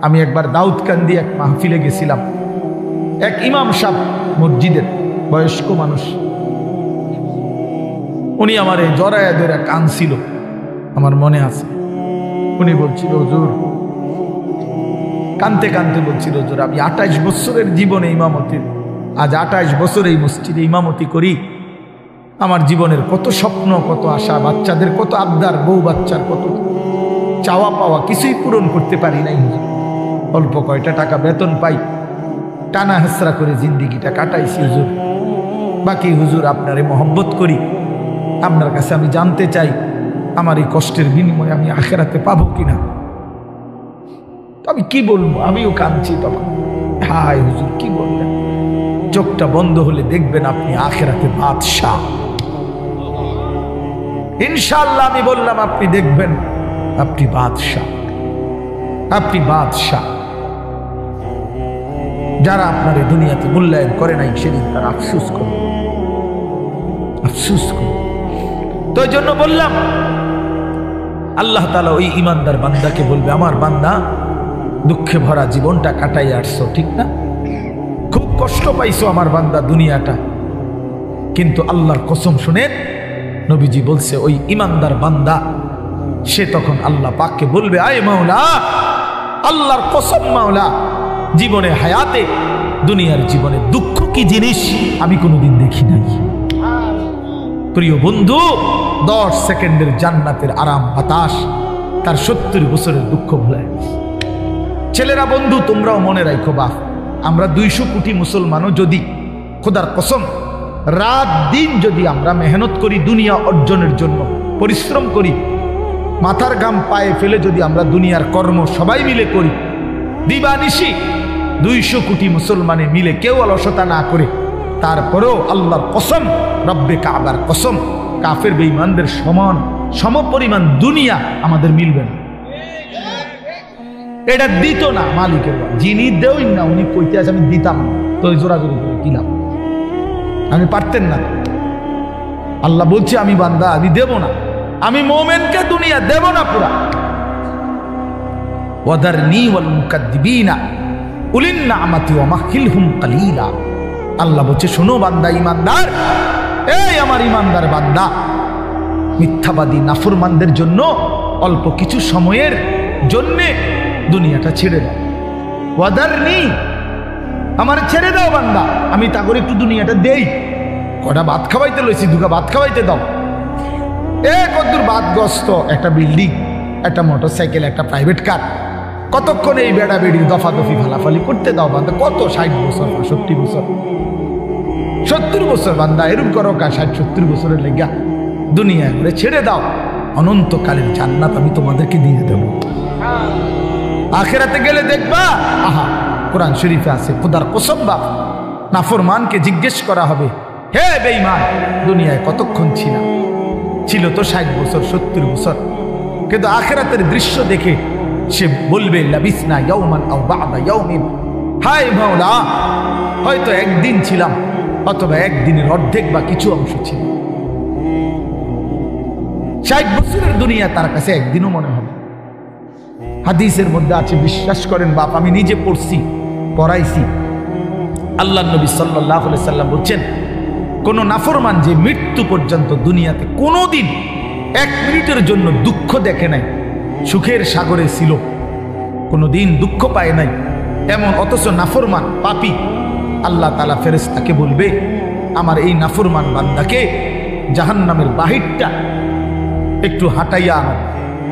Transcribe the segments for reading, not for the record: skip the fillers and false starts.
আমি একবার দাউদকান্দি এক মাহফিলে গেছিলাম, এক ইমাম সাহেব মসজিদের বয়স্ক মানুষ, উনি আমার এই জড়ায়া ধরে কাঁদছিল, আমার মনে আছে। উনি বলছিল, হুজুর, কানতে কানতে বলছিল, হুজুর আমি 28 বছরের জীবনে ইমামতির, আজ 28 বছর এই মসজিদে ইমামতি করি। আমার জীবনের কত স্বপ্ন, কত আশা, বাচ্চাদের কত আবদার, বউ বাচ্চার কত চাওয়া পাওয়া, কিছুই পূরণ করতে পারি নাই। অল্প কয়টা টাকা বেতন পাই, টানা হেসরা করে জিন্দিগিটা কাটাইছি হুজুর। বাকি হুজুর আপনারে মহব্বত করি, আপনার কাছে আমি জানতে চাই আমার এই কষ্টের বিনিময়ে আমি আখেরাতে পাবো কিনা। তো আমি কি বলবো, আমিও কাঁদছি তখন। হায় হুজুর কি বললেন, চোখটা বন্ধ হলে দেখবেন আপনি আখেরাতে বাদশাহ। ইনশাআল্লাহ আমি বললাম, আপনি দেখবেন আপনি বাদশাহ, আপনি বাদশাহ। যারা আপনার এই দুনিয়াতে মূল্যায়ন করে নাই সেদিন তারা আফসোস করবে, আফসোস করবে। তো এই জন্য বললাম, আল্লাহ তাআলা ওই ইমানদার বান্দাকে বলবে, আমার বান্দা দুঃখে ভরা জীবনটা কাটাই আসছো, ঠিক না? খুব কষ্ট পাইছো আমার বান্দা দুনিয়াটা, কিন্তু আল্লাহর কসম শুনেন, নবীজি বলছে ওই ইমানদার বান্দা সে তখন আল্লাহ পাককে বলবে, আয় মাওলা, আল্লাহর কসম মাওলা, জীবনে হায়াতে দুনিয়ার জীবনে দুঃখ কি জিনিস আমি কোনোদিন দেখি নাই। প্রিয় বন্ধু, 10 সেকেন্ডের জান্নাতের আরাম বাতাস তার 70 বছরের দুঃখ ভুলায়। ছেলেরা বন্ধু, তোমরাও মনে রাখো, বাপ আমরা 200 কোটি মুসলমানও যদি খোদার কসম রাত দিন যদি আমরা মেহনত করি দুনিয়া অর্জনের জন্য, পরিশ্রম করি, মাথার ঘাম পায়ে ফেলে যদি আমরা দুনিয়ার কর্ম সবাই মিলে করি, দিবানিশি 200 কোটি মুসলমানে মিলে কেউ অলসতা না করে, তারপরেও আল্লাহর কসম, রব্বে কাবার কসম, কাফের বেঈমানদের সমান সমপরিমাণ দুনিয়া আমাদের মিলবে না। এটা দিত না মালিকের, যিনি দেউই না উনি কইতে আছে আমি দিতাম না, তো জোরাজোরি করে দিলাম, আমি পারতেন না। আল্লাহ বলছে, আমি বান্দা আমি দেব না, আমি মোমেনকে দুনিয়া দেব না পুরা। ওয়াদারনি ওয়াল মুকাদ্দিবিনা উলিন নি'মাতি ওয়া মাহিলহুম কালিলা। আল্লাহ বলছে, শোনো বান্দা ইমানদার, এই আমার ইমানদার বান্দা, মিথ্যাবাদী নাফরমানদের জন্য অল্প কিছু সময়ের জন্যে দুনিয়াটা ছেড়ে দাও। ওয়াদারনি, আমার ছেড়ে দাও বান্দা, আমি তা করে একটু দুনিয়াটা দেই, কটা ভাত খাওয়াইতে লইছি, দুটা ভাত খাওয়াইতে দাও। কতদূর বাদগ্রস্ত একটা বিল্ডিং, একটা মোটরসাইকেল, একটা প্রাইভেট কার, কতক্ষণ এই বেড়া বেড়ির দফাদফি ফালাফালি করতে দাও বান্দা। কত 60 বছর, 65 বছর, 70 বছর বান্দা, এরকম করো কা 60-70 বছরের লেগা দুনিয়া করে ছেড়ে দাও, অনন্তকালের জান্নাত আমি তোমাদেরকে দিয়ে দেব। আখিরাতে গেলে দেখবা, আহা, কোরআন শরীফে আছে, খোদার কসম বাপ, নাফরমানকে জিজ্ঞেস করা হবে, হে বেঈমান, দুনিয়ায় কতক্ষণ ছিল? ছিল তো 60 বছর, 70 বছর, কিন্তু আখিরাতের দৃশ্য দেখে সে বলবে, লাবিসনা ইয়াওমান আও বা'দা ইয়াওমিন, হায় মাওলা, হয়তো একদিন ছিলাম, অথবা একদিনের অর্ধেক বা কিছু অংশ ছিল। 60 বছরের দুনিয়া তার কাছে একদিনও মনে হবে। হাদিসের মধ্যে আছে, বিশ্বাস করেন বাপ, আমি নিজে পড়ছি, পড়াইছি, আল্লাহ নবী সাল্লাল্লাহু আলাইহি সাল্লাম বলছেন, কোন নাফরমান যে মৃত্যু পর্যন্ত দুনিয়াতে কোনোদিন 1 মিনিটের জন্য দুঃখ দেখে নাই, সুখের সাগরে ছিল, কোনোদিন দুঃখ পায় নাই এমন, অথচ নাফরমান পাপী, আল্লাহ তাআলা ফেরেশতাকে বলবে, আমার এই নাফরমান বান্দাকে জাহান্নামের বাহিরটা একটু হাঁটাইয়া আনো,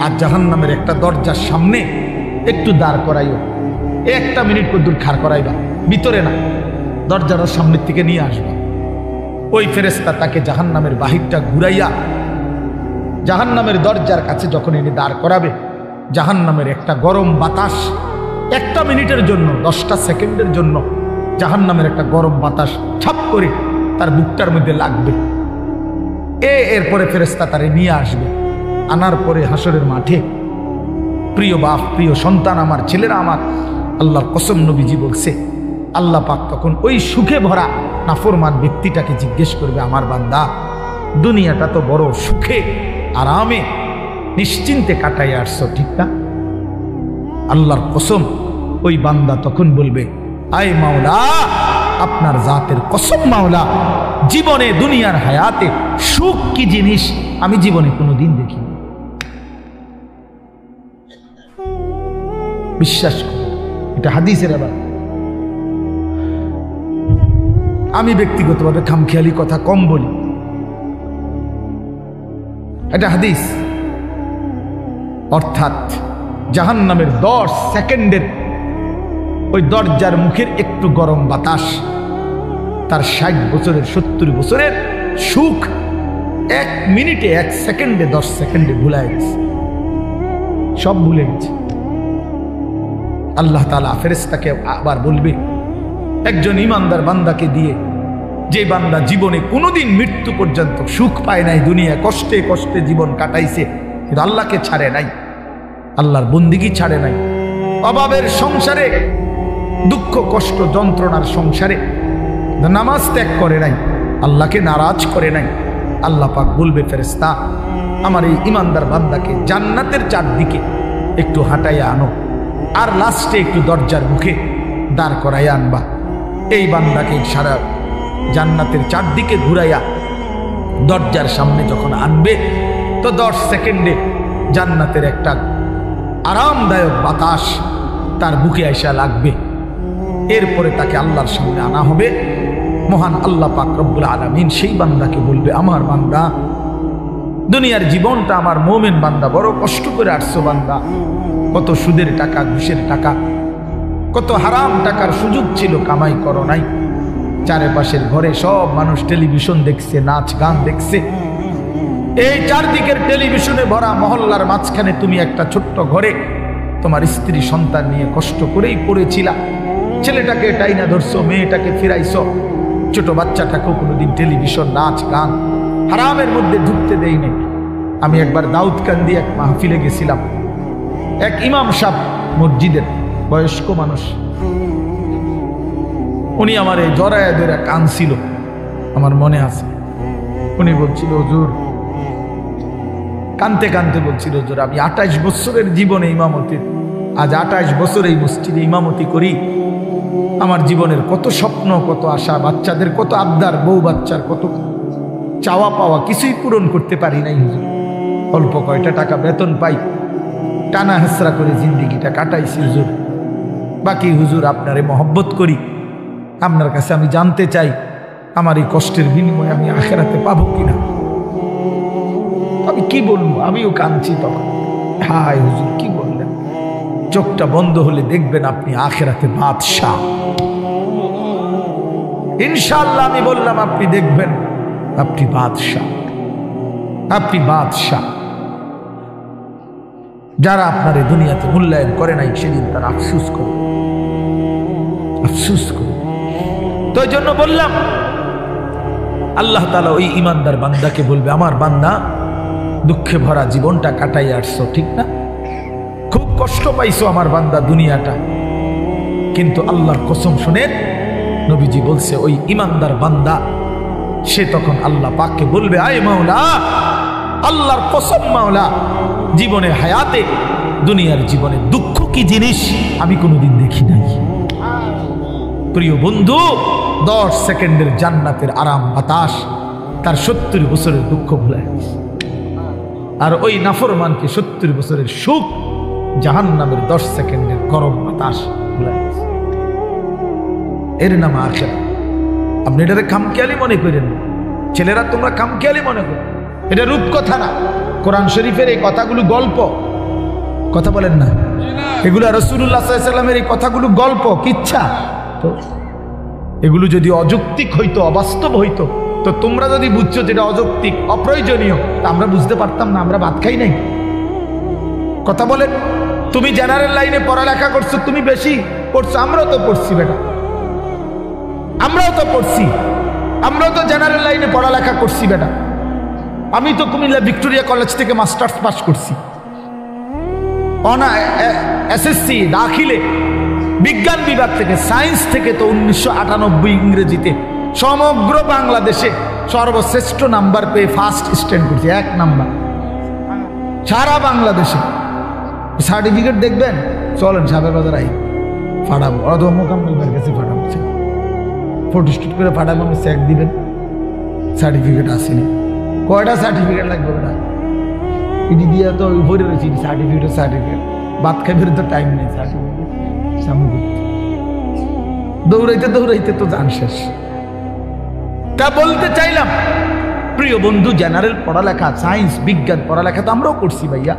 আর জাহান্নামের একটা দরজার সামনে একটু দাঁড় করাইও, 1 মিনিট কদ্দুর খাড় করাইবা, ভিতরে না, দরজার সামনের থেকে নিয়ে আসবা। ওই ফেরেশতা তাকে জাহান্নামের বাহিরটা ঘুরাইয়া জাহান্নামের দরজার কাছে যখন এনে দাঁড় করাবে, জাহান্নামের একটা গরম বাতাস 1 মিনিটের জন্য, 10টা সেকেন্ডের জন্য জাহান্নামের একটা গরম বাতাস ছাপ করে তার বুকটার মধ্যে লাগবে। এরপরে ফেরেশতা তারে নিয়ে আসবে, আনার পরে হাসরের মাঠে, প্রিয় বাপ, প্রিয় সন্তান, আমার ছেলেরা আমার, আল্লাহর কসম নবীজি বলছে, আল্লাহ পাক তখন ওই সুখে ভরা নাফরমান ব্যক্তিটাকে জিজ্ঞেস করবে, আমার বান্দা, দুনিয়াটা তো বড় সুখে আরামে নিশ্চিন্তে কাটাই আসছো, ঠিক না? আল্লাহর কসম ওই বান্দা তখন বলবে, আয় মাওলা, আপনার জাতের কসম মাওলা, জীবনে দুনিয়ার হায়াতে সুখ কি জিনিস আমি জীবনে কোনোদিন দেখিনি। বিশ্বাস করি, এটা হাদিসের। আবার আমি ব্যক্তিগতভাবে খামখেয়ালি কথা কম বলি, এটা হাদিস। অর্থাৎ জাহান্নামের 10 সেকেন্ডের ওই দরজার মুখের একটু গরম বাতাস তার 60 বছরের 70 বছরের সুখ 1 মিনিটে 1 সেকেন্ডে 10 সেকেন্ডে ভুলায় গেছে, সব ভুলে গেছে। আল্লাহ তাআলা ফেরেশতাকে আবার বলবে একজন ইমানদার বান্দাকে দিয়ে, যে বান্দা জীবনে কোনোদিন মৃত্যু পর্যন্ত সুখ পায় নাই, দুনিয়ায় কষ্টে কষ্টে জীবন কাটাইছে, কিন্তু আল্লাহকে ছাড়ে নাই, আল্লাহর বন্দিগি ছাড়ে নাই, অভাবের সংসারে, দুঃখ কষ্ট যন্ত্রণার সংসারে নামাজ ত্যাগ করে নাই, আল্লাহকে নারাজ করে নাই। আল্লাহ পাক বলবে, ফেরেশতা আমার এই ইমানদার বান্দাকে জান্নাতের চারদিকে একটু হাঁটাইয়া আনো, আর লাস্টে একটু দরজার মুখে দাঁড় করাইয়া আনবা। এই বান্দাকে সারা জান্নাতের চারদিকে ঘুরাইয়া দরজার সামনে যখন আনবে, তো 10 সেকেন্ডে জান্নাতের একটা আরামদায়ক বাতাস তার বুকে আইসা লাগবে। এরপরে তাকে আল্লাহর সামনে আনা হবে। মহান আল্লাহ পাক রব্বুল আলামিন সেই বান্দাকে বলবে, আমার বান্দা, দুনিয়ার জীবনটা আমার মুমিন বান্দা বড় কষ্ট করে আসছো বান্দা, কত সুদের টাকা, ঘুষের টাকা, কত হারাম টাকার সুযোগ ছিল, কামাই করো নাই। চারপাশের ঘরে সব মানুষ টেলিভিশন দেখছে, নাচ গান দেখছে, এই চারদিকের টেলিভিশনে ভরা মহল্লার মাঝখানে তুমি একটা ছোট্ট ঘরে তোমার স্ত্রী সন্তান নিয়ে কষ্ট করেই পড়েছিলা। ছেলেটাকে টাইনা ধরছো, মেয়েটাকে ফিরাইছো, ছোট বাচ্চাটাকেও কোনোদিন টেলিভিশন, নাচ গান, হারামের মধ্যে ঢুকতে দেই নাই। আমি একবার দাউদকান্দি এক মাহফিলে গেছিলাম, এক ইমাম সাহেব মসজিদের বয়স্ক মানুষ, উনি আমার এই জড়ায় ধরে কাঁদছিল, আমার মনে আছে। উনি বলছিল, হুজুর, কানতে কানতে বলছিল, হুজুর আমি 28 বছরের জীবনে ইমামতির, আজ 28 বছর এই মসজিদে ইমামতি করি, আমার জীবনের কত স্বপ্ন, কত আশা, বাচ্চাদের কত আবদার, বউ বাচ্চার কত চাওয়া পাওয়া, কিছুই পূরণ করতে পারি নাই হুজুর। অল্প কয়টা টাকা বেতন পাই, টানা হেসরা করে জিন্দিগিটা কাটাইছি হুজুর। বাকি হুজুর আপনারে মহব্বত করি, আপনার কাছে আমি জানতে চাই আমার এই কষ্টের বিনিময়ে আমি আখিরাতে পাবো কিনা। আমি কি বলবো, আমিও কাঁদছি তখন। হায় হুজুর, কি বললেন? চোখটা বন্ধ হলে দেখবেন আপনি আখিরাতে বাদশাহ। ইনশাআল্লাহ আমি বললাম, আপনি দেখবেন আপনি বাদশাহ, আপনি বাদশাহ। যারা আপনার এই দুনিয়াতে মূল্যায়ন করে নাই, সেদিন তারা আফসুস করে, আফসুস করে। তো এই জন্য বললাম, আল্লাহ তাআলা ওই ইমানদার বান্দাকে বলবে, আমার বান্দা, দুঃখে ভরা জীবনটা কাটাই আসছো, ঠিক না? খুব কষ্ট পাইছো আমার বান্দা দুনিয়াটা, কিন্তু আল্লাহর কসম শুনেন, নবীজি বলছে ওই ইমানদার বান্দা সে তখন আল্লাহ পাককে বলবে, আয় মাওলা, আল্লাহর কসম মাওলা, জীবনে হায়াতে, দুনিয়ার জীবনে দুঃখ কি জিনিস আমি কোনোদিন দেখি নাই। প্রিয় বন্ধু, 10 সেকেন্ডের জান্নাতের আরাম বাতাস তার 70 বছরের দুঃখ ভুলায়, আর ওই নাফরমানকে 70 বছরের সুখ জাহান্নামের 10 সেকেন্ডের গরম বাতাস ভুলায়। এর নাম আখিরাত। আপনি এটাকে খামখেয়ালি মনে করেন, ছেলেরা তোমরা খামখেয়ালি মনে করো, এটা রূপকথা না। কোরআন শরীফের এই কথাগুলো গল্প, কথা বলেন না, এগুলো রাসূলুল্লাহ সাল্লাল্লাহু আলাইহি ওয়াসাল্লামের এই কথাগুলো গল্প, কিচ্ছা। তো এগুলো যদি অযৌক্তিক হইতো, অবাস্তব হইতো, তো তোমরা যদি বুঝছো যেটা অযৌক্তিক, অপ্রয়োজনীয়, তা আমরা বুঝতে পারতাম না, আমরা ভাত খাই নাই। কথা বলেন, তুমি জেনারেল লাইনে পড়ালেখা করছো, তুমি বেশি পড়ছো, আমরাও তো পড়ছি বেটা, আমরাও তো পড়ছি, আমরাও তো জেনারেল লাইনে পড়ালেখা করছি বেটা। আমি তো কুমিল্লা ভিক্টোরিয়া কলেজ থেকে মাস্টার্স পাস করছি, এসএসসি দাখিলে বিজ্ঞান বিভাগ থেকে, সায়েন্স থেকে তো 1998 ইংরেজিতে সমগ্র বাংলাদেশে সর্বশ্রেষ্ঠ নাম্বার পেয়ে ফার্স্ট স্ট্যান্ড করছি, 1 নাম্বার সারা বাংলাদেশে। সার্টিফিকেট দেখবেন, চলেন সাবের বাজার আই, ফাড়াবো, অথবা মোকাম্মেল ভাইয়ের কাছে ফাড়াবো, ফটোস্টুট করে ফাড়াবো, আমি চেক দিবেন, সার্টিফিকেট আসেনি। কয়টা সার্টিফিকেট লাগবে ওটা? ইডি দিয়ে তো ভরে রয়েছি সার্টিফিকেট, ভাত খাইবের তো টাইম নেই, সার্টিফিকেট সামনে দৌড়াইতে দৌড়াইতে তো জান শেষ। তা বলতে চাইলাম প্রিয় বন্ধু, জেনারেল পড়ালেখা, সায়েন্স, বিজ্ঞান পড়ালেখা তো আমরাও করছি ভাইয়া।